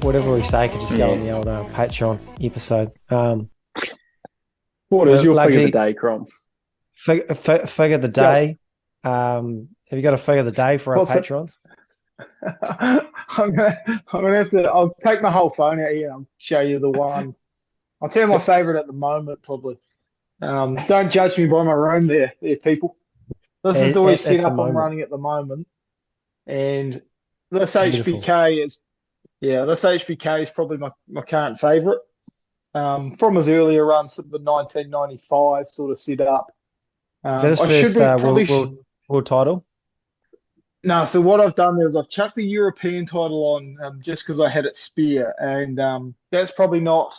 whatever we say could just go on the old Patreon episode. What is your figure of the Lugsy, day, Crom? figure the Go. day. Have you got a figure of the day for our What's it? patrons? I'm gonna have to. I'll take my whole phone out here and I'll show you the one. I'll tell you my favorite at the moment, probably. Don't judge me by my room there, people. This is the wee At the setup I'm moment, running at the moment, and this beautiful. HBK is yeah, this HBK is probably my current favorite. From his earlier run, sort of the 1995 sort of setup. Is that his I should first be world, probably world title? no. So what I've done there is I've chucked the European title on just because I had it spare, and that's probably not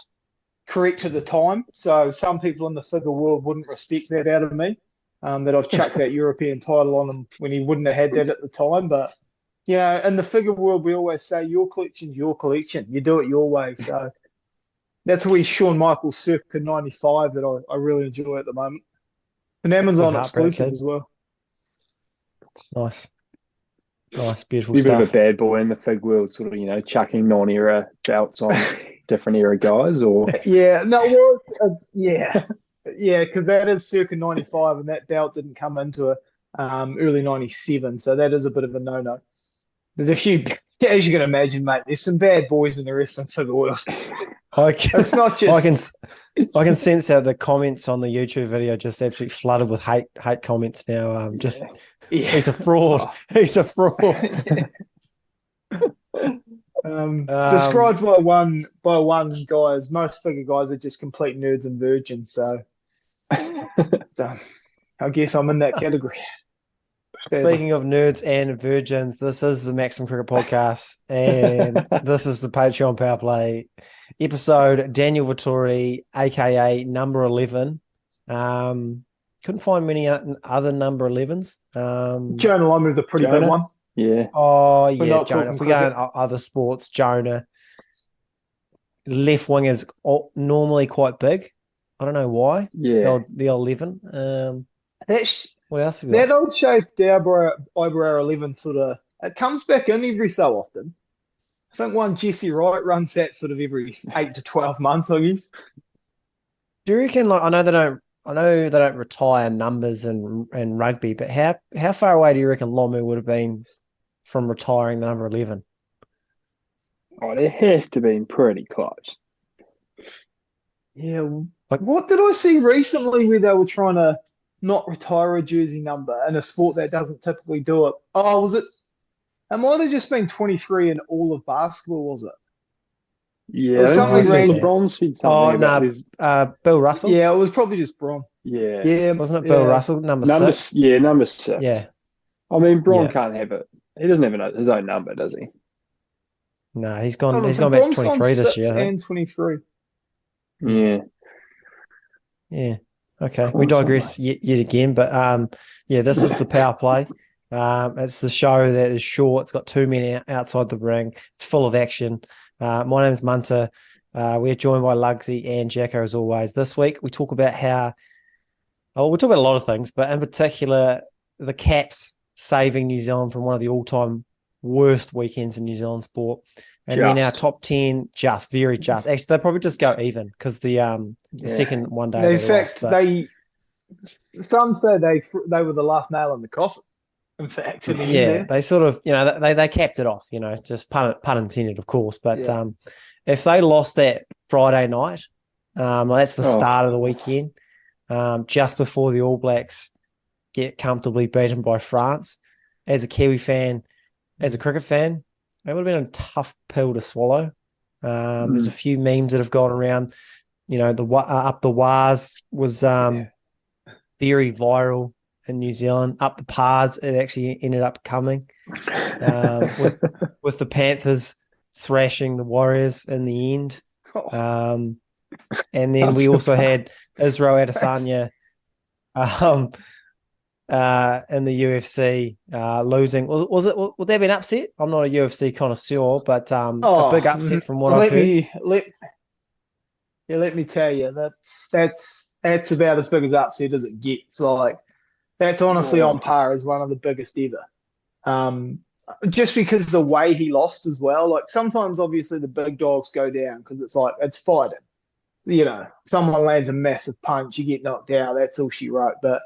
correct at the time. So some people in the figure world wouldn't respect that out of me. That I've chucked that European title on him when he wouldn't have had that at the time. But yeah, in the figure world, we always say your collection's your collection. You do it your way. So that's where Shawn Michaels circa 95 that I really enjoy at the moment. And Big Amazon heartbreak exclusive kid. as well. Nice, nice, beautiful Be a bit of a stuff. bad boy in the fig world, sort of, chucking non-era belts on different era guys, or Yeah, no, well, yeah, yeah, because that is circa 95, and that belt didn't come into it early 97, so that is a bit of a no-no. There's a few, as you can imagine, mate, there's some bad boys in the wrestling figure world. I can, It's not I can, just, I can sense that the comments on the YouTube video just absolutely flooded with hate comments now. Just yeah, yeah. he's a fraud. Oh. He's a fraud. Um, Described by one guy as most figure guys are just complete nerds and virgins, so I guess I'm in that category, sadly. Speaking of nerds and virgins, this is the Maximum Cricket Podcast, and this is the Patreon Power Play episode. Daniel Vittori, aka Number 11. Couldn't find many other number 11s. Jonah Lima is a pretty big Jonah. one. Yeah. Oh We're yeah, not Jonah. talking If we go cricket. in other sports, Jonah. Left wing is normally quite big. I don't know why. Yeah. The 11. That's What else have we that got? old shaped eyebrow 11 sort of it comes back in every so often. I think one Jesse Wright runs that sort of every 8 to 12 months, I guess. Do you reckon? Like, I know they don't retire numbers and rugby, but how far away do you reckon Lomu would have been from retiring the number 11? Oh, it has to be pretty close. Yeah. Like, What did I see recently where they were trying to not retire a jersey number in a sport that doesn't typically do it? Oh, was it? It might have just been 23 in all of basketball, was it? It Yeah, was I something think I've Randy heard random. Bron said Oh something about no, this. Bill Russell, Yeah, it was probably just Bron. Yeah, Yeah, wasn't it? Bill yeah. Russell, number 6. number six. Yeah, I mean, Bron yeah. can't have it. He doesn't have his own number, does he? No, he's Hold gone. on, He's so gone back to Bron's gone 23 this year. six I think. and 23. Yeah, Yeah, yeah. Okay, we awesome, digress mate. yet again, but yeah, this is the power play. It's the show that is short. It's got 2 men outside the ring. It's full of action. My name's Munter. We're joined by Lugsy and Jacko as always. This week we talk about we talk about a lot of things, but in particular, the Caps saving New Zealand from one of the all-time worst weekends in New Zealand sport. And then our Just top 10, very just. Actually, they'll probably just go even because the yeah, second one day In they lost. fact, But some say they were the last nail in the coffin. In fact, in the end, yeah, there. they sort of, they capped it off, just pun intended, of course. But Yeah. if they lost that Friday night, that's the oh, start of the weekend, just before the All Blacks get comfortably beaten by France. As a Kiwi fan, as a cricket fan, it would have been a tough pill to swallow. There's a few memes that have gone around. The up the Waz was very viral in New Zealand. Up the Pars, it actually ended up coming with the Panthers thrashing the Warriors in the end. And then I'm we also surprised. had Israel Adesanya in the UFC losing. Would there be an upset? I'm not a UFC connoisseur, but a big upset from what I've let heard. me let yeah, let me tell you that's about as big as upset as it gets. Like that's honestly on Oh, par as one of the biggest ever. Um, just because the way he lost as well. Like sometimes, obviously, the big dogs go down because it's like it's fighting. Someone lands a massive punch, you get knocked out. That's all she wrote. But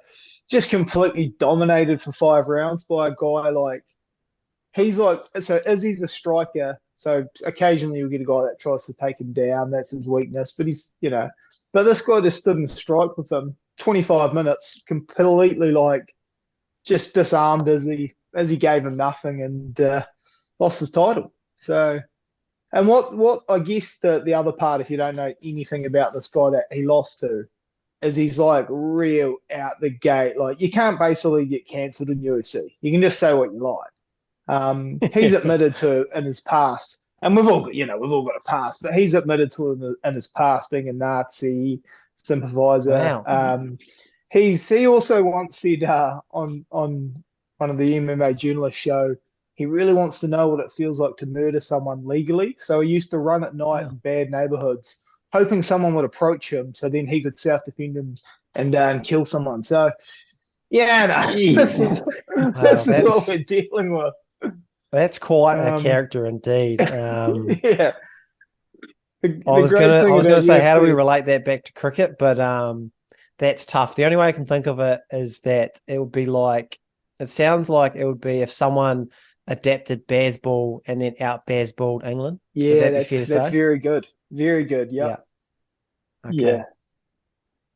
just completely dominated for 5 rounds by a guy like he's like. So Izzy's a striker. So occasionally you'll get a guy that tries to take him down. That's his weakness. But but this guy just stood and strike with him 25 minutes, completely like just disarmed as he gave him nothing and lost his title. So, and what I guess the other part, if you don't know anything about this guy that he lost to, is he's like real out the gate. Like you can't basically get cancelled in UFC. You can just say what you like. He's admitted to in his past, and we've all got a past, but he's admitted to in his past being a Nazi sympathizer. Wow. He also once said on one of the MMA journalist show, he really wants to know what it feels like to murder someone legally. So he used to run at night Wow. in bad neighborhoods, hoping someone would approach him, so then he could self defend him and kill someone. So yeah, no, this is Wow, this is what we're dealing with. that's quite a Um, character indeed. yeah. I was gonna say, how do we UFC relate that back to cricket? But that's tough. The only way I can think of it is that it would be like, it sounds like it would be if someone adapted baseball and then out baseballed England. Would Yeah, that be fair to that's say? very good. Very good. Yeah. Yep. Okay. Yeah.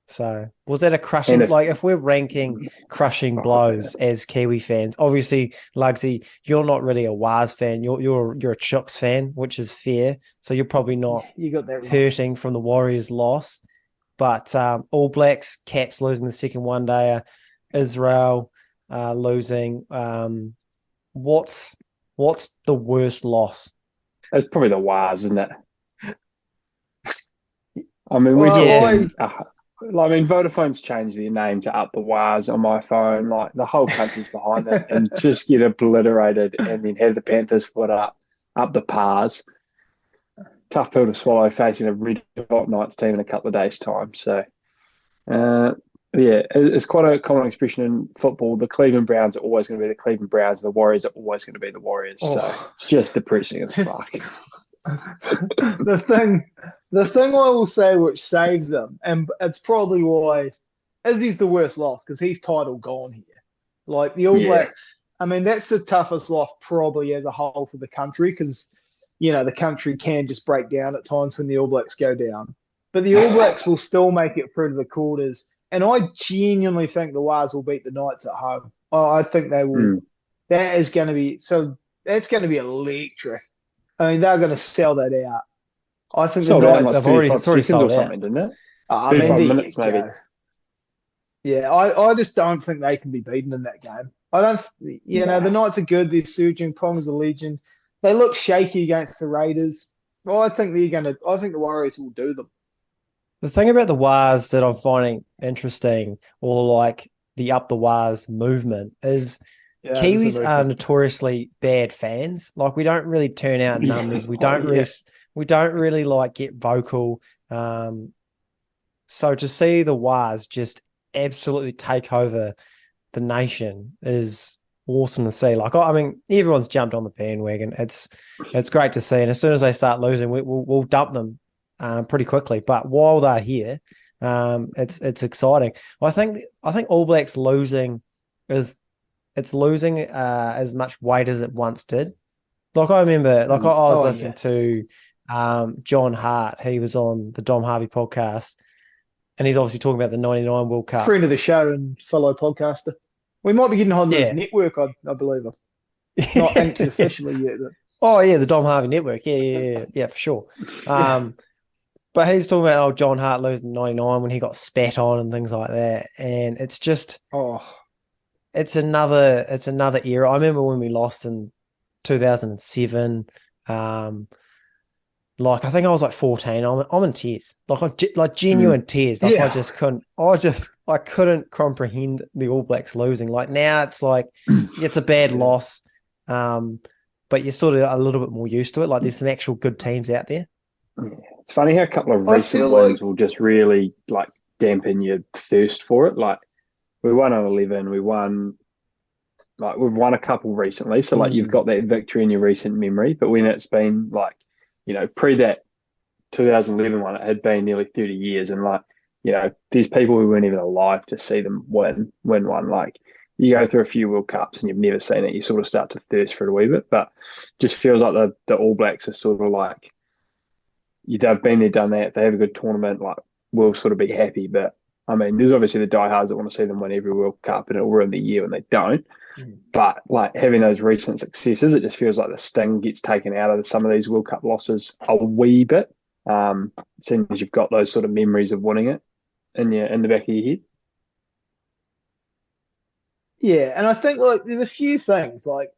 So was that a And crushing, if like if we're ranking crushing blows as Kiwi fans, obviously, Lugsy, you're not really a Waz fan. You're a Chooks fan, which is fair. So you're probably not You got that right. hurting from the Warriors' loss. But All Blacks, Caps losing the second one day, Israel losing. What's the worst loss? it's probably the Wars, isn't it? I mean, Well, Yeah. Vodafone's changed their name to Up the Wars on my phone. Like the whole country's behind it, and just get obliterated, and then have the Panthers foot up the Pars. Tough pill to swallow, facing a red hot Knights team in a couple of days' time. So, it's quite a common expression in football. The Cleveland Browns are always going to be the Cleveland Browns. The Warriors are always going to be the Warriors. So Oh. it's just depressing as fuck. the thing I will say which saves them, and it's probably why Izzy's the worst loss because he's title gone here. Like the All Yeah. Blacks, I mean, that's the toughest loss probably as a whole for the country because the country can just break down at times when the All Blacks go down. But the All Blacks will still make it through to the quarters. And I genuinely think the Wars will beat the Knights at home. I think they will. That is going to be so. That's going to be electric. I mean, they're going to sell that out. I think Sold the out in Knights. like They've already 35 sold seconds or out. something, didn't it? I mean, 35 there minutes you maybe. go. Yeah, I just don't think they can be beaten in that game. I don't. The Knights are good. They're surging. Pong's a legend. They look shaky against the Raiders. Well, I think I think the Warriors will do them. The thing about the Wars that I'm finding interesting, or like the Up the Wars movement, is Yeah, Kiwis are notoriously bad fans. Like we don't really turn out numbers. We don't really like get vocal. So to see the Wars just absolutely take over the nation is awesome to see. Like I mean, everyone's jumped on the bandwagon. It's great to see. And as soon as they start losing, we'll dump them pretty quickly. But while they're here, it's exciting. I think All Blacks losing is losing as much weight as it once did. Like I remember, I was listening to John Hart. He was on the Dom Harvey podcast, and he's obviously talking about the '99 World Cup. Friend of the show and fellow podcaster. We might be getting on this network, I believe. Not inked officially yet. But... Oh yeah, the Dom Harvey network. Yeah, for sure. But he's talking about John Hart losing '99 when he got spat on and things like that, and it's just it's another era. I remember when we lost in 2007. Like I think I was like 14. I'm in tears, like genuine tears. Like I couldn't comprehend the All Blacks losing. Like now it's like it's a bad loss, but you're sort of a little bit more used to it. Like there's some actual good teams out there. It's funny how a couple of recent wins will just really like dampen your thirst for it. Like we won on 11, we won like we've won a couple recently, so like you've got that victory in your recent memory. But when it's been like, pre that 2011 one, it had been nearly 30 years, and like, there's people who weren't even alive to see them win one. Like you go through a few World Cups and you've never seen it, you sort of start to thirst for it a wee bit. But just feels like the All Blacks are sort of like, they've been there, done that. If they have a good tournament, like we'll sort of be happy. But I mean, there's obviously the diehards that want to see them win every World Cup, and it'll ruin the year when they don't. But like having those recent successes, it just feels like the sting gets taken out of some of these World Cup losses a wee bit. Seeing as you've got those sort of memories of winning it in the back of your head. Yeah, and I think like there's a few things like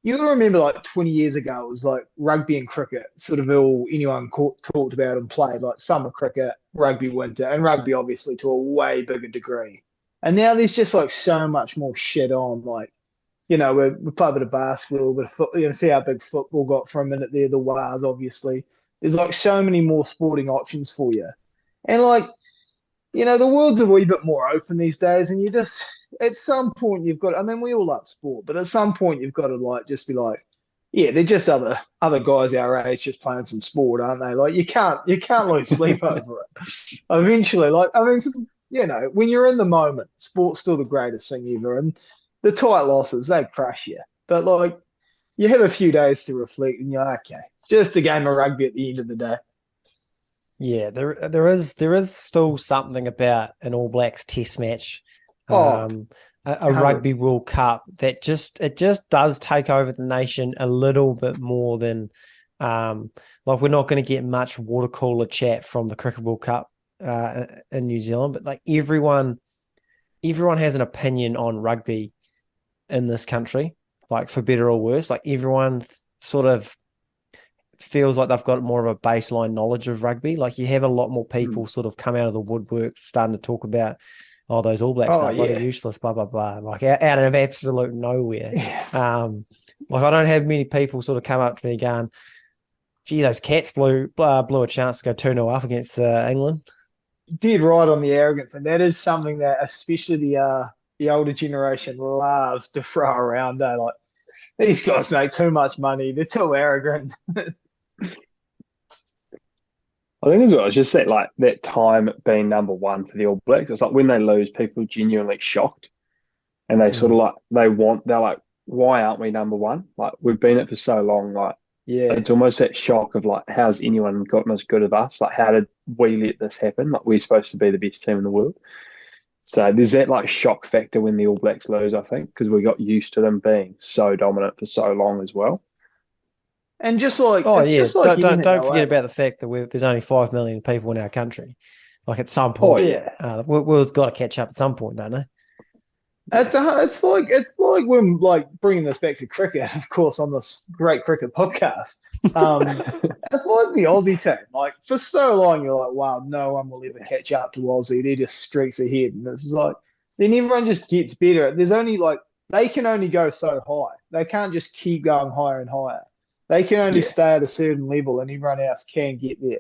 you gotta remember like 20 years ago it was like rugby and cricket sort of all anyone talked about and played like summer cricket, rugby winter, and rugby obviously to a way bigger degree. And now there's just like so much more shit on. Like, we play a bit of basketball, but see how big football got for a minute there, the Wars, obviously. There's like so many more sporting options for you. And like, the world's a wee bit more open these days, and you just at some point you've got. I mean, we all love sport, but at some point you've got to like just be like, yeah, they're just other guys our age just playing some sport, aren't they? Like you can't lose sleep over it. Eventually, like I mean, when you're in the moment, sport's still the greatest thing ever, and the tight losses they crush you. But like you have a few days to reflect, and you're like, okay, it's just a game of rugby at the end of the day. Yeah, there is still something about an All Blacks Test match, Oh, a Rugby World Cup that it just does take over the nation a little bit more than, like we're not going to get much water cooler chat from the Cricket World Cup in New Zealand, but like everyone has an opinion on rugby in this country, like for better or worse. Like everyone sort of feels like they've got more of a baseline knowledge of rugby. Like you have a lot more people sort of come out of the woodwork starting to talk about, oh, those All Blacks are bloody useless, blah, blah, blah. Like out of absolute nowhere. Yeah. Like I don't have many people sort of come up to me going, gee, those Cats blew a chance to go 2-0 up against England. Did right on the arrogance, and that is something that especially the older generation loves to throw around. Like these guys make too much money; they're too arrogant. I think as well, it's just that like that time being number one for the All Blacks. It's like when they lose, people are genuinely shocked, and they sort of like they're like, why aren't we number one? Like we've been it for so long. Like Yeah, it's almost that shock of like, how's anyone gotten as good as us? Like how did we let this happen? Like we're supposed to be the best team in the world. So there's that like shock factor when the All Blacks lose, I think, because we got used to them being so dominant for so long as well. and just like Oh it's yeah, just like don't forget about the fact that there's only 5 million people in our country. Like at some Oh point, yeah, yeah. the world's got to catch up at some point, don't they? It's like when like bringing this back to cricket, of course, on this great cricket podcast. Um, it's like the Aussie team. Like for so long, you're like, wow, no one will ever catch up to Aussie. They're just streaks ahead, and it's just like then everyone just gets better. There's only like they can only go so high. They can't just keep going higher and higher. They can only yeah. stay at a certain level, and everyone else can get there.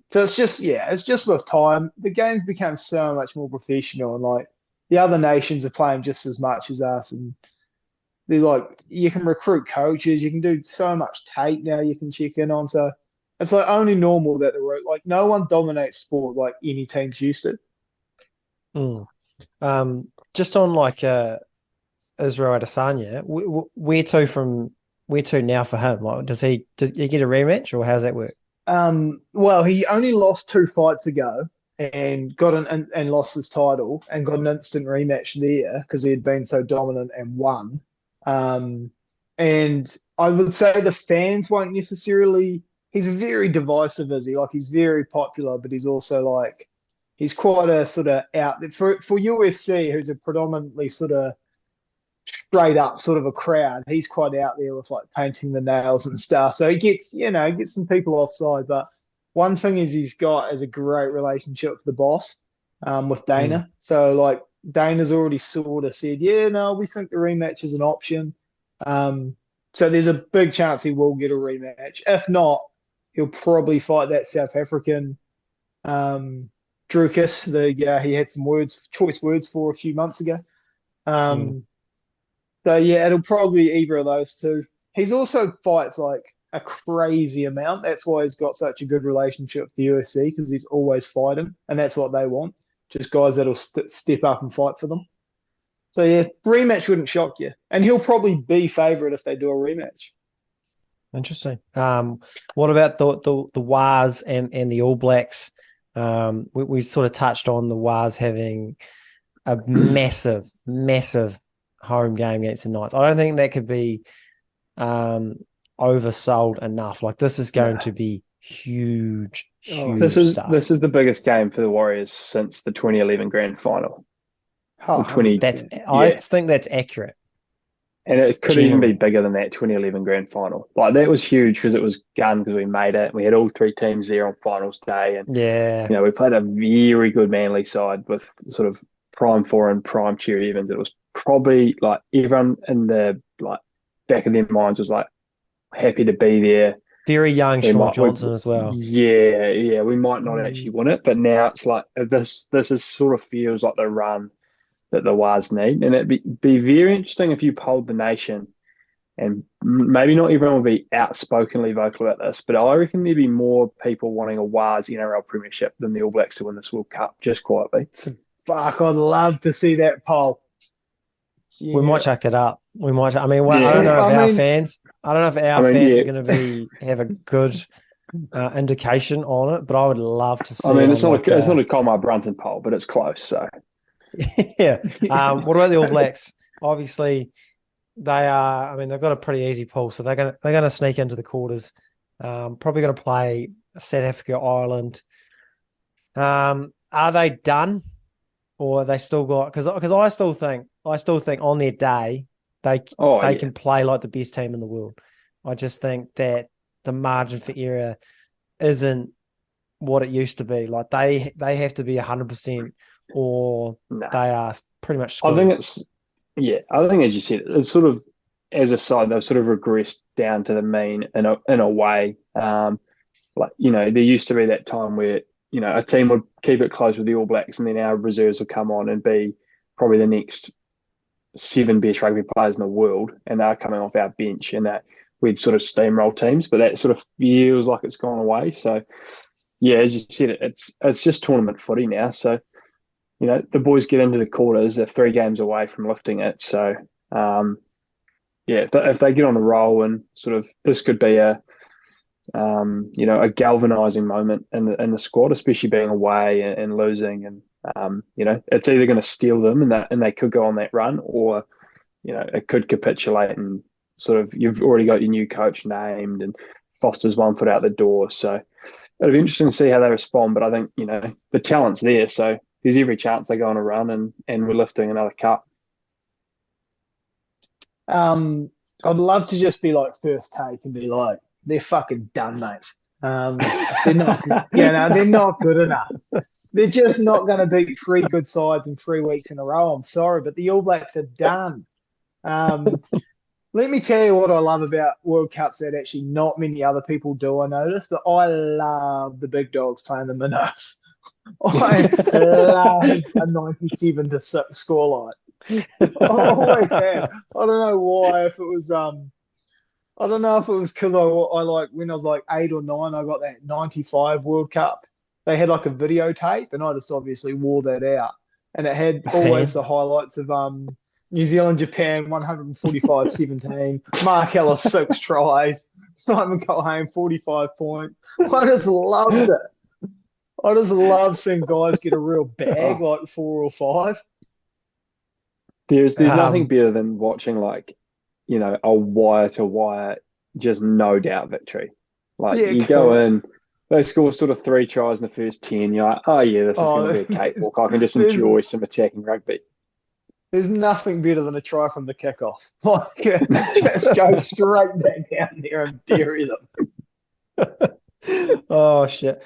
So it's just with time. The game's become so much more professional, and like the other nations are playing just as much as us, and they're like you can recruit coaches, you can do so much tape now you can check in on. So it's like only normal that like no one dominates sport like any teams used to. Mm. Just on like Israel Adesanya, where to now for him? Like, does he get a rematch or how's that work? Well, he only lost 2 fights ago and got and lost his title and got an instant rematch there because he had been so dominant and won. Um, and I would say the fans won't necessarily. He's very divisive, is he? Like he's very popular, but he's also like he's quite a sort of out for UFC, who's a predominantly sort of straight up sort of a crowd. He's quite out there with like painting the nails and stuff. So he gets some people offside. But one thing is he's got is a great relationship with the boss, with Mm. Dana. So like Dana's already sort of said, yeah, no, we think the rematch is an option. Um, so there's a big chance he will get a rematch. If not, he'll probably fight that South African Drukas. He had some choice words for a few months ago. Mm. Um, So yeah, it'll probably be either of those two. He's also fights like a crazy amount. That's why he's got such a good relationship with the UFC because he's always fighting, and that's what they want. Just guys that'll step up and fight for them. So yeah, rematch wouldn't shock you, and he'll probably be favourite if they do a rematch. Interesting. What about the Wars and the All Blacks? We sort of touched on the Wars having a massive, massive home game against the Knights. I don't think that could be oversold enough. Like this is going to be huge, huge stuff. This is the biggest game for the Warriors since the 2011 Grand Final. Oh, 20, I think that's accurate. And it could even be bigger than that 2011 Grand Final. Like that was huge because it was gun because we made it. We had all three teams there on finals day, and we played a very good Manly side with sort of prime four and prime Cherry Evans. It was probably like everyone in the back of their minds was like happy to be there. Very young Sean Johnson as well. Yeah, we might not actually win it, but now it's like this is sort of feels like the run that the Wars need. And it'd be very interesting if you polled the nation, and maybe not everyone will be outspokenly vocal about this, but I reckon there'd be more people wanting a Wars NRL premiership than the All Blacks to win this World Cup, just quietly. Fuck, I'd love to see that poll. Yeah. We might chuck that up. We might. I mean, I don't know if our fans are going to have a good indication on it, but I would love to see. I mean, it's not a Colmar Brunton poll, but it's close. So yeah. What about the All Blacks? Obviously, they are. I mean, they've got a pretty easy pool, so they're gonna sneak into the quarters. Probably going to play South Africa, Ireland. Are they done, or are they still got? Because I still think on their day they can play like the best team in the world. I just think that the margin for error isn't what it used to be. Like they have to be 100%. Or they are pretty much screwed. I think as you said, it's sort of as a side they've sort of regressed down to the mean in a way. There used to be that time where a team would keep it close with the All Blacks, and then our reserves would come on and be probably the next 7 best rugby players in the world, and they're coming off our bench, and that we'd sort of steamroll teams. But that sort of feels like it's gone away. So yeah, as you said, it's just tournament footy now. So. The boys get into the quarters, they're 3 games away from lifting it. So, if they get on a roll, and sort of this could be a galvanizing moment in the squad, especially being away and losing. And, it's either going to steal them and they could go on that run, or, it could capitulate and sort of you've already got your new coach named and Foster's 1 foot out the door. So it'll be interesting to see how they respond. But I think, the talent's there. So, there's every chance they go on a run and we're lifting another cup. I'd love to just be like first take and be like, they're fucking done, mate. They're not, they're not good enough. They're just not going to beat 3 good sides in 3 weeks in a row. I'm sorry, but the All Blacks are done. Let me tell you what I love about World Cups that actually not many other people do, I notice, but I love the big dogs playing the minnows. I love a 97 to 6 scoreline. I always have. I don't know why. If it was, I don't know if it was because I like when I was like 8 or 9, I got that 95 World Cup. They had like a videotape, and I just obviously wore that out, and it had always the highlights of New Zealand, Japan, 145-17. Mark Ellis 6 tries. Simon Culhane 45 points. I just loved it. I just love seeing guys get a real bag like 4 or 5. There's nothing better than watching a wire to wire, just no doubt victory. You go in, they score sort of 3 tries in the first 10. You're like, oh yeah, this is going to be a cakewalk. I can just enjoy some attacking rugby. There's nothing better than a try from the kickoff. Just go straight back down there and bury them. Oh shit!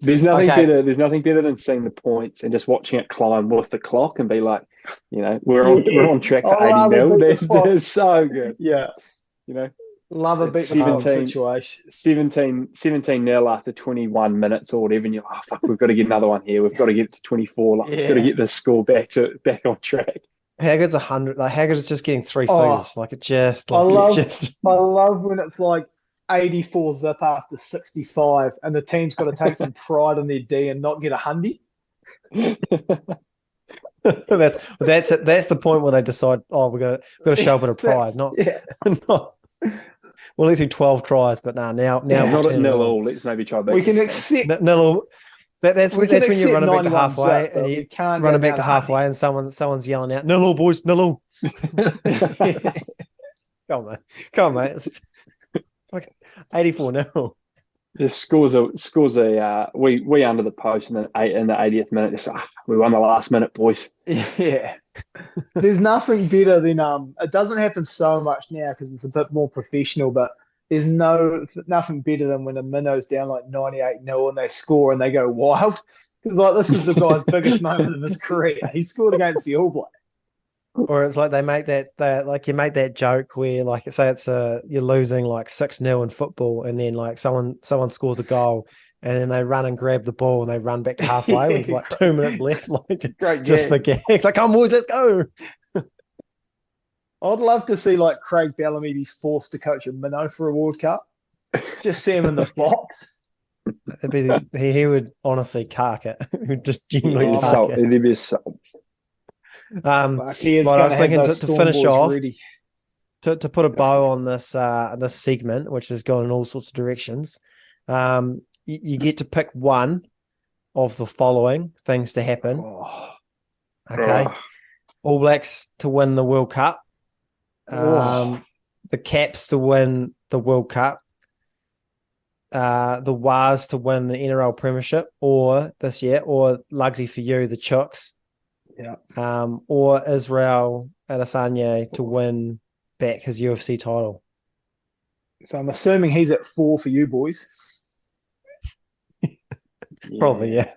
There's nothing better. There's nothing better than seeing the points and just watching it climb with the clock and be like, we're on track for 80-0. That's so good. Yeah, love a beat the clock situation. 17-0 after 21 minutes or whatever, and you're like, oh fuck, we've got to get another one here. We've got to get to 24. Got to get this score back on track. Haggard's 100. Like Haggard is just getting three Oh, figures. Like it just, I like it love just. I love when it's like 84 zip after 65 and the team's got to take some pride in their D and not get a hundy. That's it. That's the point where they decide, oh, we've got to show a bit of pride, not Yeah. not. We'll let through 12 tries, but now we'll Not at turn it nil on. all. Let's maybe try back We this can game. accept No, that's we can when you accept run it back to 91 halfway zip, and but you we can't run go it back down to to halfway and someone's yelling out, nil all, boys, nil all. hundy. Come on, mate. It's like 84 nil. The scores a we under the post and then in the 80th minute. Just we won the last minute, boys. Yeah. There's nothing better than it doesn't happen so much now because it's a bit more professional, but there's nothing better than when a minnow's down like 98-0 and they score and they go wild. Because like this is the guy's biggest moment of his career. He scored against the All Blacks. Or it's like they make that like you make that joke where like say you're losing like 6-0 in football and then like someone scores a goal and then they run and grab the ball and they run back to halfway with like 2 minutes left, like Great just for gag. gags. Like, come on, boys, let's go. I'd love to see like Craig Bellamy be forced to coach a minnow for a World Cup. Just see him in the box. He would honestly cark it. He would just Yeah, genuinely Oh, cark it. it'd be assault. Fuck, he is But I going was to have thinking those to Storm finish boys off, ready. to put a bow on this segment, which has gone in all sorts of directions. You get to pick one of the following things to happen. Oh, Okay. oh. All Blacks to win the World Cup. Oh. The Caps to win the World Cup. The Wars to win the NRL Premiership or this year, or Lugsy for you, the Chooks. Yeah. Or Israel Adesanya to win back his UFC title. So I'm assuming he's at 4 for you boys. Probably, yeah.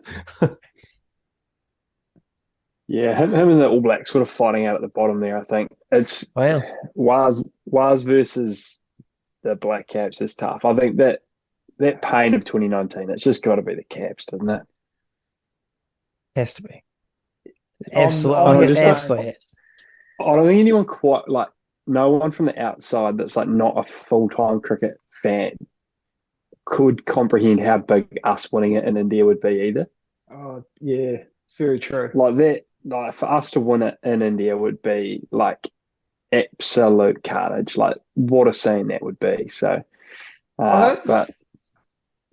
Yeah, him and the All Blacks sort of fighting out at the bottom there. I think it's Wow. Waz versus the Blackcaps is tough. I think that pain of 2019, it's just got to be the Caps, doesn't it? Has to be. I'm Absolutely. just Absolutely. I don't think anyone quite like no one from the outside that's like not a full-time cricket fan could comprehend how big us winning it in India would be either. Oh, yeah, it's very true. Like that, like for us to win it in India would be like absolute carnage. Like what a scene that would be. So, but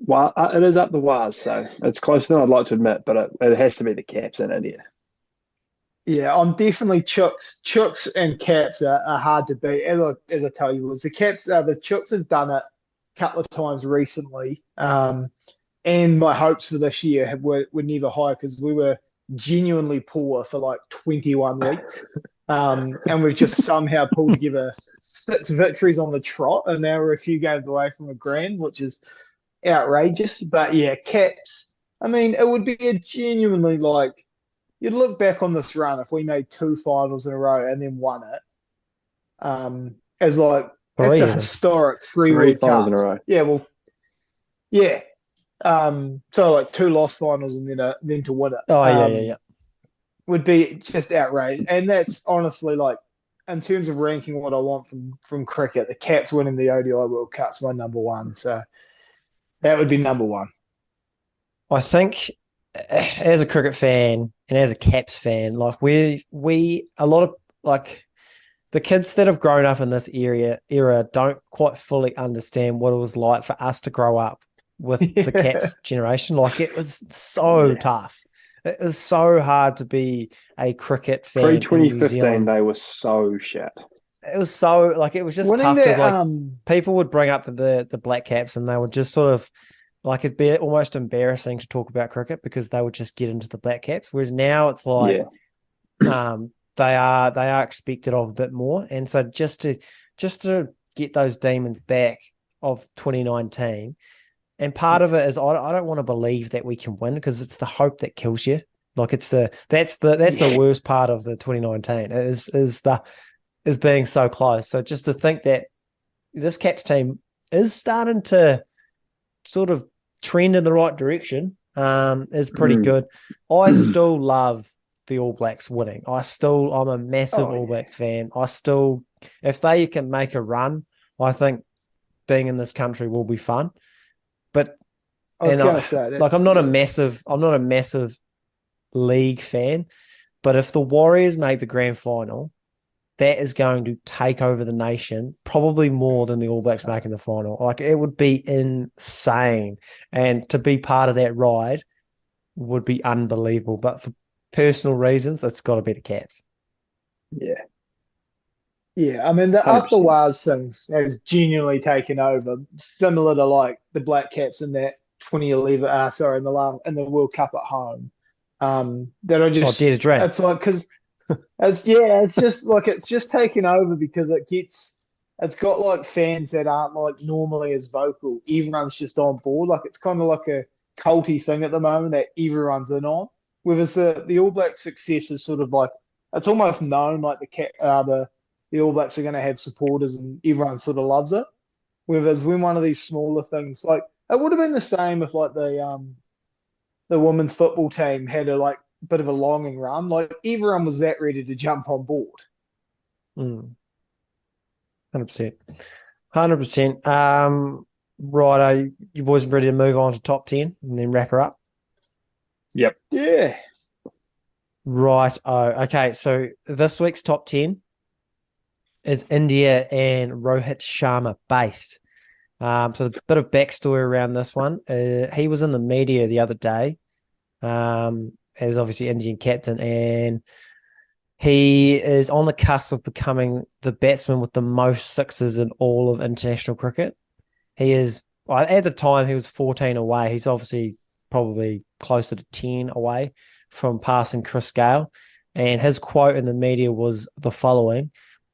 well, it is up the wires, so it's closer than I'd like to admit, but it has to be the Caps in India. Yeah, I'm definitely Chooks. Chooks and Caps are hard to beat. As I tell you, was the Caps, the Chooks have done it a couple of times recently. And my hopes for this year were never high because we were genuinely poor for like 21 weeks. And we've just somehow pulled together 6 victories on the trot, and now we're a few games away from a grand, which is outrageous. But yeah, Caps. I mean, it would be a genuinely like you'd look back on this run if we made 2 finals in a row and then won it. As like it's a Even. historic 3 Three World finals Cups. in a row. Yeah, well, yeah. So like 2 lost finals and then to win it. Oh, yeah. Would be just outrageous. And that's honestly like in terms of ranking what I want from cricket, the Cats winning the ODI World Cup's my number one. So that would be number one. I think as a cricket fan and as a Caps fan, like we a lot of like the kids that have grown up in this era don't quite fully understand what it was like for us to grow up with the Caps generation. Like it was so tough. It was so hard to be a cricket fan. Pre-2015, they were so shit. It was so like it was just Winning tough because that, like people would bring up the Black Caps and they would just sort of like it'd be almost embarrassing to talk about cricket because they would just get into the Black Caps. Whereas now it's like they are expected of a bit more. And so just to get those demons back of 2019. And part of it is I don't want to believe that we can win because it's the hope that kills you. Like that's the worst part of the 2019 is being so close. So just to think that this Caps team is starting to sort of trend in the right direction is pretty good. I still love the All Blacks winning. I'm a massive Oh All yeah. Blacks fan. If they can make a run, I think being in this country will be fun. But I was gonna say like that's yeah. I'm not a massive league fan. But if the Warriors make the grand final, that is going to take over the nation, probably more than the All Blacks making the final. Like it would be insane. And to be part of that ride would be unbelievable. But for personal reasons, it's got to be the Caps. Yeah, Yeah, I mean the up the 100%. Waz things has genuinely taken over, similar to like the Black Caps in that 2011, sorry, in the World Cup at home. That are Oh, dear just to dream. it's like because it's just taken over because it's got like fans that aren't like normally as vocal. Everyone's just on board. Like it's kind of like a culty thing at the moment that everyone's in on. Whereas the All Black success is sort of like it's almost known like the All Blacks are going to have supporters and everyone sort of loves it. Whereas when one of these smaller things like it would have been the same if like the women's football team had a like bit of a longing run. Like everyone was that ready to jump on board. 100%. 100%. Right, you boys ready to move on to top 10 and then wrap her up? Yep. Yeah. Right. Oh, okay. So this week's top 10 is India and Rohit Sharma based. So a bit of backstory around this one. He was in the media the other day, as obviously Indian captain, and he is on the cusp of becoming the batsman with the most sixes in all of international cricket. He is, well, at the time, he was 14 away. He's obviously probably closer to 10 away from passing Chris Gale. And his quote in the media was the following: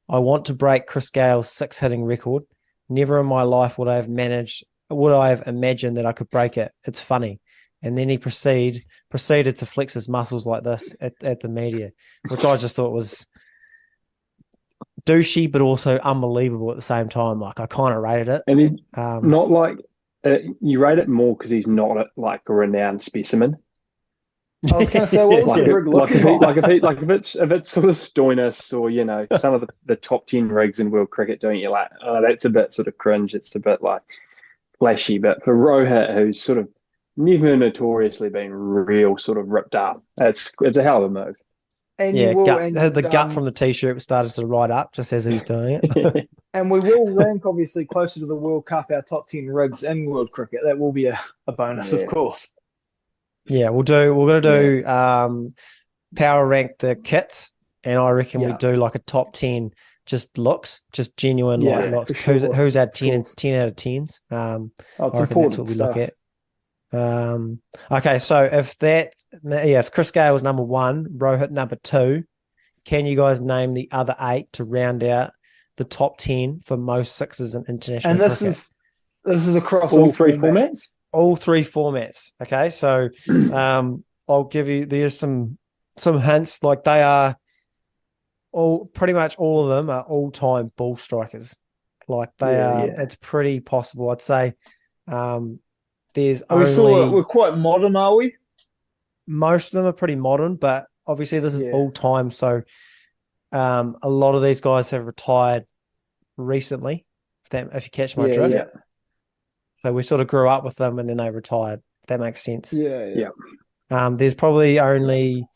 I want to break Chris Gale's six hitting record. Never in my life would I have imagined that I could break it. It's funny. And then he proceeded to flex his muscles like this at the media, which I just thought was douchey, but also unbelievable at the same time. Like I kind of rated it. And he Um, not like you rate it more because he's not like a renowned specimen. I was going to say, what was Like the if, rig like looking if he like if like? he like if it's sort of Stoinis or some of the top 10 rigs in world cricket doing it, like oh that's a bit sort of cringe. It's a bit like flashy. But for Rohit, who's sort of never notoriously been real sort of ripped up, it's a hell of a move. And you yeah, will, the gut from the t-shirt started to ride up just as he was doing it. and we will rank obviously closer to the World Cup our top 10 rigs in world cricket. That will be a bonus, of Yeah, course. Yeah, we're gonna yeah, do power rank the kits, and I reckon we Yeah, do like a top 10 just looks, just genuine like yeah, looks. for sure. Who's had Of course. 10 out of 10s? Oh, I it's reckon that's what important we look stuff. at. Okay, so if Chris Gale was number one, Rohit number two, can you guys name the other eight to round out the top 10 for most sixes in international And cricket? this is across all all three formats. formats. All three formats. Okay, so I'll give you there's some hints. Like they are all pretty much all of them are all time ball strikers. Like they Yeah, are. yeah. It's pretty possible. I'd say um, there's Are we still only we're quite modern, are we? most of them are pretty modern, but obviously this is Yeah, all time. So a lot of these guys have retired recently. If you catch my yeah, drift. yeah, Yeah, So we sort of grew up with them and then they retired. If that makes sense. yeah, yeah. yeah. There's probably only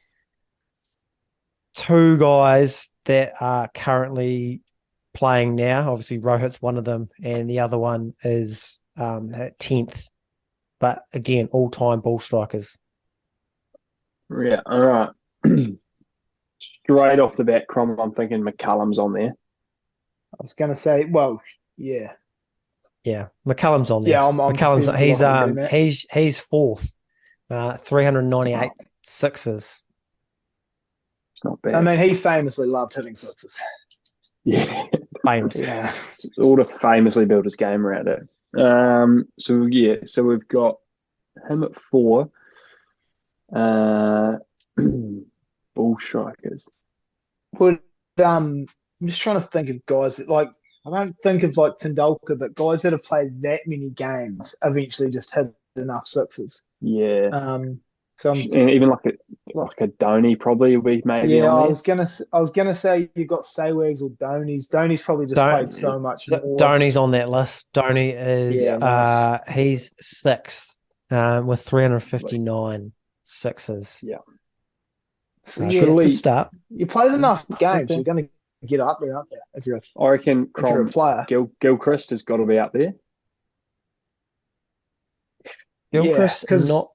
two guys that are currently playing now. Obviously, Rohit's one of them, and the other one is at 10th. But again, all time ball strikers. Yeah, all right. Straight off the bat, Cromwell, I'm thinking McCullum's on there. I was gonna say, well, yeah, Yeah, McCullum's on there. yeah. I'm McCullum's prepared to lock him in that. he's fourth, 398 Oh, sixes. it's not I bad. mean, he famously loved hitting sixes. Yeah, Famous. Yeah, sort of famously built his game around it. So yeah, so we've got him at four. Uh, ball strikers. would I'm just trying to think of guys that like I don't think of like Tendulkar, but guys that have played that many games eventually just hit enough sixes. Yeah, Um, So And even like a Donny probably will be maybe yeah, on I was gonna say you got Saywags or Donny's. Donny's probably just played Don't so much more. Donny's on that list. Donny is Yeah, nice. he's sixth with 359 sixes. Yeah. So Good, yeah, good Surely, start. you played enough games. okay. You're gonna get up there, aren't you? I reckon If you're a player. Gilchrist has got to be up there. Yeah, Gilchrist because not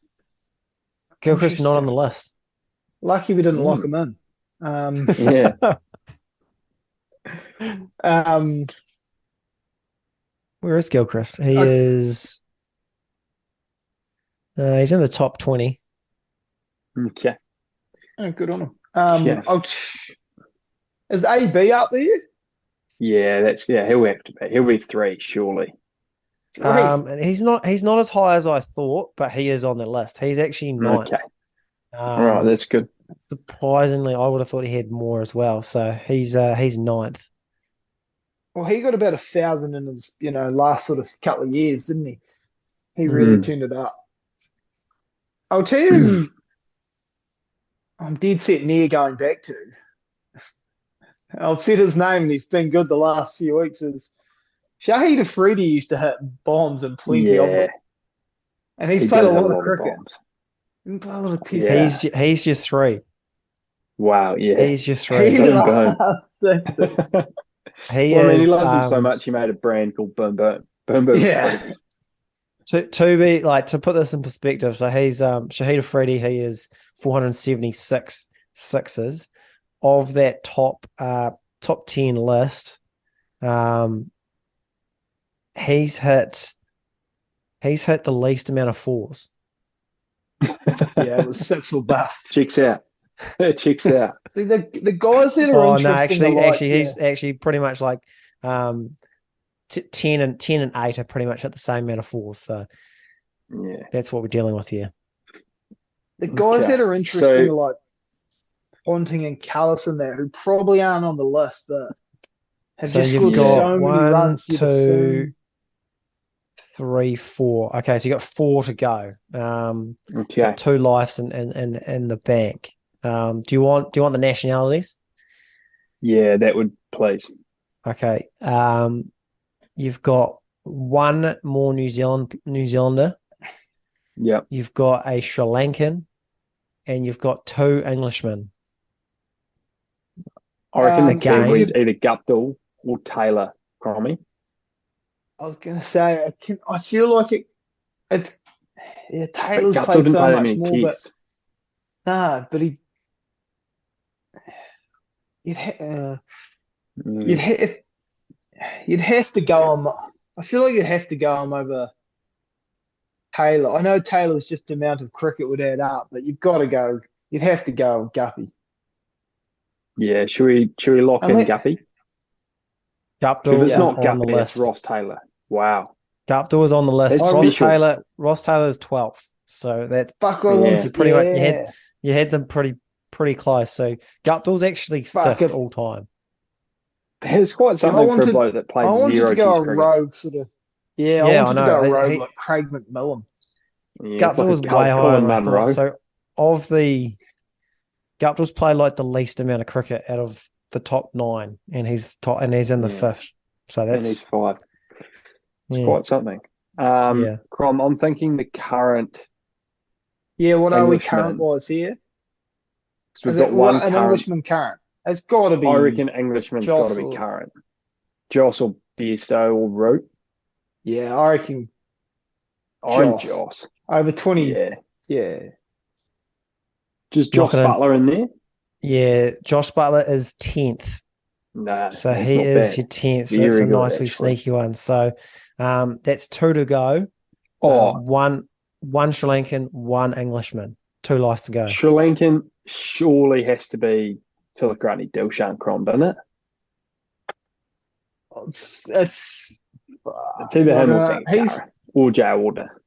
on the list. lucky we didn't lock Mm. him in. Yeah. Um, Where is Gilchrist? He I, is. He's in the top 20. Okay. oh, good on him. Yeah. Is AB up there? Yeah, he'll have to be. He'll be 3, surely. Three. And he's not as high as I thought, but he is on the list. He's actually ninth. Okay. All right, that's good. Surprisingly, I would have thought he had more as well. So he's ninth. Well, he got about 1,000 in his, last sort of couple of years, didn't he? He really tuned it up. I'll tell you who I'm dead set near going back to. I've said his name and he's been good the last few weeks. Is Shahid Afridi used to hit bombs and plenty of them. And he's played a lot of cricket. He's played a lot of test. He's your 3. Wow, yeah. He's your 3. He loves sixes. He loves them so much he made a brand called Boom Boom. Boom Boom. Yeah. To put this in perspective, so he's Shahid Afridi, he is 476 sixes. Of that top 10 list, he's hit the least amount of 4s. Yeah, it was 6 or bust. Checks out. Checks out. The guys that are interesting. He's actually pretty much like 10 and 8 are pretty much at the same amount of 4s. So yeah, that's what we're dealing with here. The guys that are interesting are like Ponting and Callis in there, who probably aren't on the list, but have just scored so many runs. 2, 3, 4. Okay, so you got 4 to go. Got 2 lives in the bank. Do you want the nationalities? Yeah, that would please. Okay. You've got 1 more New Zealander. Yep. You've got a Sri Lankan, and you've got 2 Englishmen. I reckon the game is either Guptill or Taylor Cromie. I was going to say, I feel like it's Taylor's played so much more, but you'd have to go on. I feel like you'd have to go on over Taylor. I know Taylor's just the amount of cricket would add up, but you've got to go. You'd have to go Guppy. Yeah, should we lock in Guppy? Guptill if it's not on Guppy, the list. It's Ross Taylor. Wow. Guptill is on the list. Ross Taylor is 12th. So that's pretty much you had them pretty close. So Guptill's actually 5th all time. It's quite something for a bloke that played 0 I wanted to go a rogue sort of. I wanted to go a rogue like Craig McMillan. Yeah, Guptill was way higher than I thought. So Guptill's played like the least amount of cricket out of the top 9, and he's in the 5th. So that's and he's 5. It's quite something. Crom, I'm thinking the current. Yeah, what are we current wise here? So we've got one an Englishman current. It's got to be. I reckon Englishman's got to be current. Joss or Bairstow or Root. Yeah, I reckon. Joss. Over 20. Yeah. Just Josh Butler in there? Yeah, Josh Butler is 10th. Nah, so he is your 10th. So that's a nice wee sneaky one. So that's 2 to go. One Sri Lankan, 1 Englishman. 2 lives to go. Sri Lankan surely has to be Tilakrani Dilshan Crom, doesn't it? It's either him or Sangatara or Jay Warder.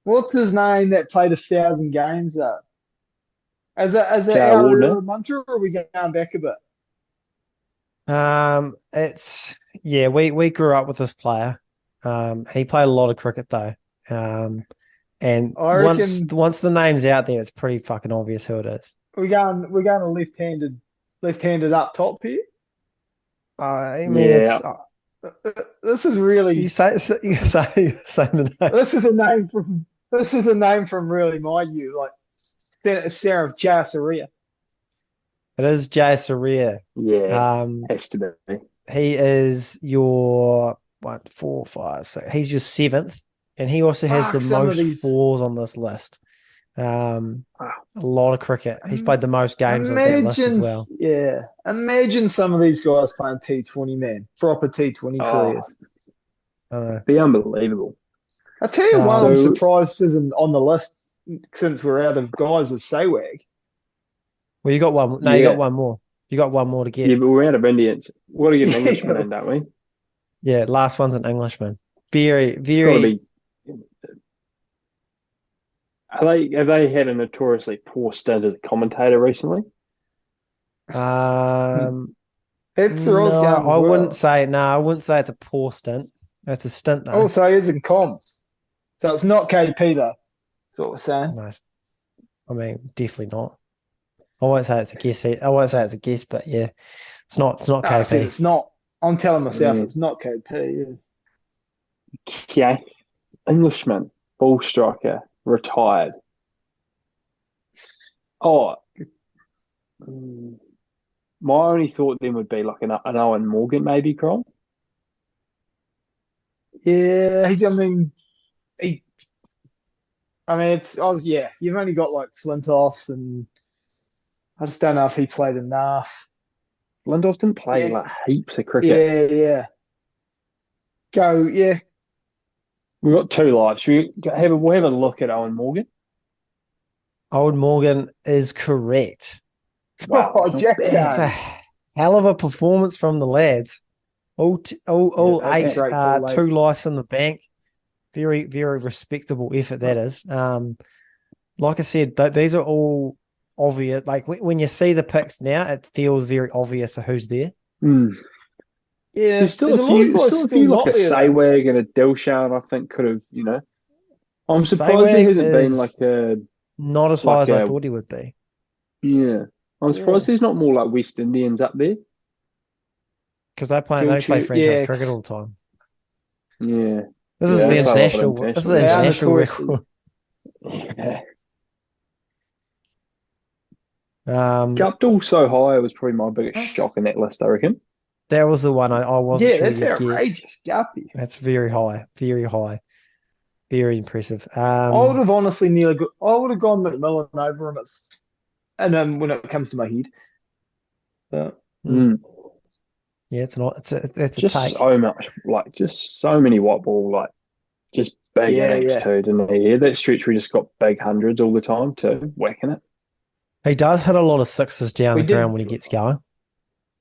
What's his name that played 1,000 games though? Is it Arura Munter, or are we going back a bit? We grew up with this player. He played a lot of cricket though. And I reckon once the name's out there, it's pretty fucking obvious who it is. we're going left-handed up top here. I mean, Yeah. This is really you say the name. this is a name from really my youth, like Sarah Jasaria. It is Jay Saria. Yeah. Has to be. He is your 1, 4, 5, 6. He's your 7th, and he also has the Fuck, some of most these. fours on this list. A lot of cricket. He's played the most games of that list as well. Yeah. Imagine some of these guys playing T20, man. Proper T20 Oh, careers. be unbelievable. I tell you one, I'm So- surprised isn't on the list since we're out of guys as Saywag. Well, you got one. No, you got one more. You got one more to Yeah, get. but we're out of Indians. We've got to get an Englishman in, don't we? Yeah, last one's an Englishman. Very, It's got to very. be. Have they had a notoriously poor stint as a commentator recently? It's the Ross No, game as I well. wouldn't say. No, I wouldn't say it's a poor stint. That's a stint though. Also, he is in comms. So it's not KP, though. That's what we're saying. Nice. I mean, definitely not. I won't say it's a guess. I won't say it's a guess, but yeah, it's not. It's not I said KP. it's not. I'm telling myself Yeah. it's not KP. Okay. Englishman, ball striker, retired. Oh, my only thought then would be like an Owen Morgan, maybe, Crom. Yeah, yeah. You've only got like Flintoffs, and I just don't know if he played enough. Lindorf didn't play Yeah. like heaps of cricket. Yeah. Go, yeah. We've got two lives. We'll have a look at Owen Morgan? Old Morgan is correct. Wow, Oh, not Jack bad. It's a hell of a performance from the lads. All that's eight, great ball, 2 lives in the bank. Very, very respectable effort that is. Like I said, these are all obvious. Like when you see the picks now, it feels very obvious who's there. Mm. Yeah, There's still there's a a lot of few, guys like a not there, though. Saywag and a Dilshan, I think could have, I'm surprised Saywag there hasn't been is not as high as I thought he would be. yeah. I'm surprised Yeah. there's not more like West Indians up there. Because they play franchise Yeah. cricket all the time. Yeah. This Yeah, is the they play a lot of international. This is the They are international notoriously- record. Yeah. That Guptill so high was probably my biggest shock in that list, I reckon. was the one I wasn't Yeah, sure that's you'd get. outrageous, Guppy. That's very high, very impressive. I would have honestly I would have gone McMillan over him. When it comes to my head. But Mm. Yeah, it's not. It's a Just take. so much, just so many white ball, just big innings too, didn't he? Yeah, that stretch we just got big hundreds all the time too, whacking it. He does hit a lot of sixes down We the did- ground when he gets going.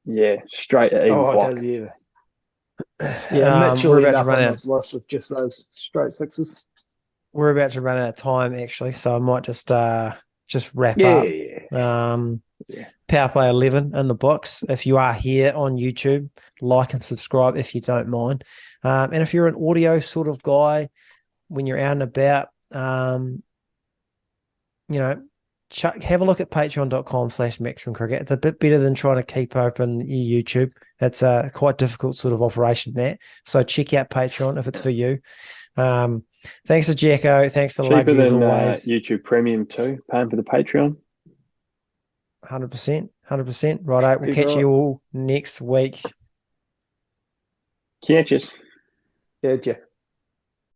Yeah, straight at even block. does, yeah. Yeah, Mitchell we're ended about up to run on out. this list with just those straight sixes. We're about to run out of time actually, so I might just wrap Yeah, up. yeah. Power Play 11 in the books. If you are here on YouTube, like and subscribe if you don't mind. And if you're an audio sort of guy, when you're out and about, have a look at patreon.com/maximumcricket. It's a bit better than trying to keep open your YouTube. It's a quite difficult sort of operation there. So check out Patreon if it's for you. Thanks to Jacko. Thanks to Cheaper Lugsy as than always. YouTube Premium too, paying for the Patreon. 100%. Righto. We'll Big catch right. you all next week. Catches. Yeah,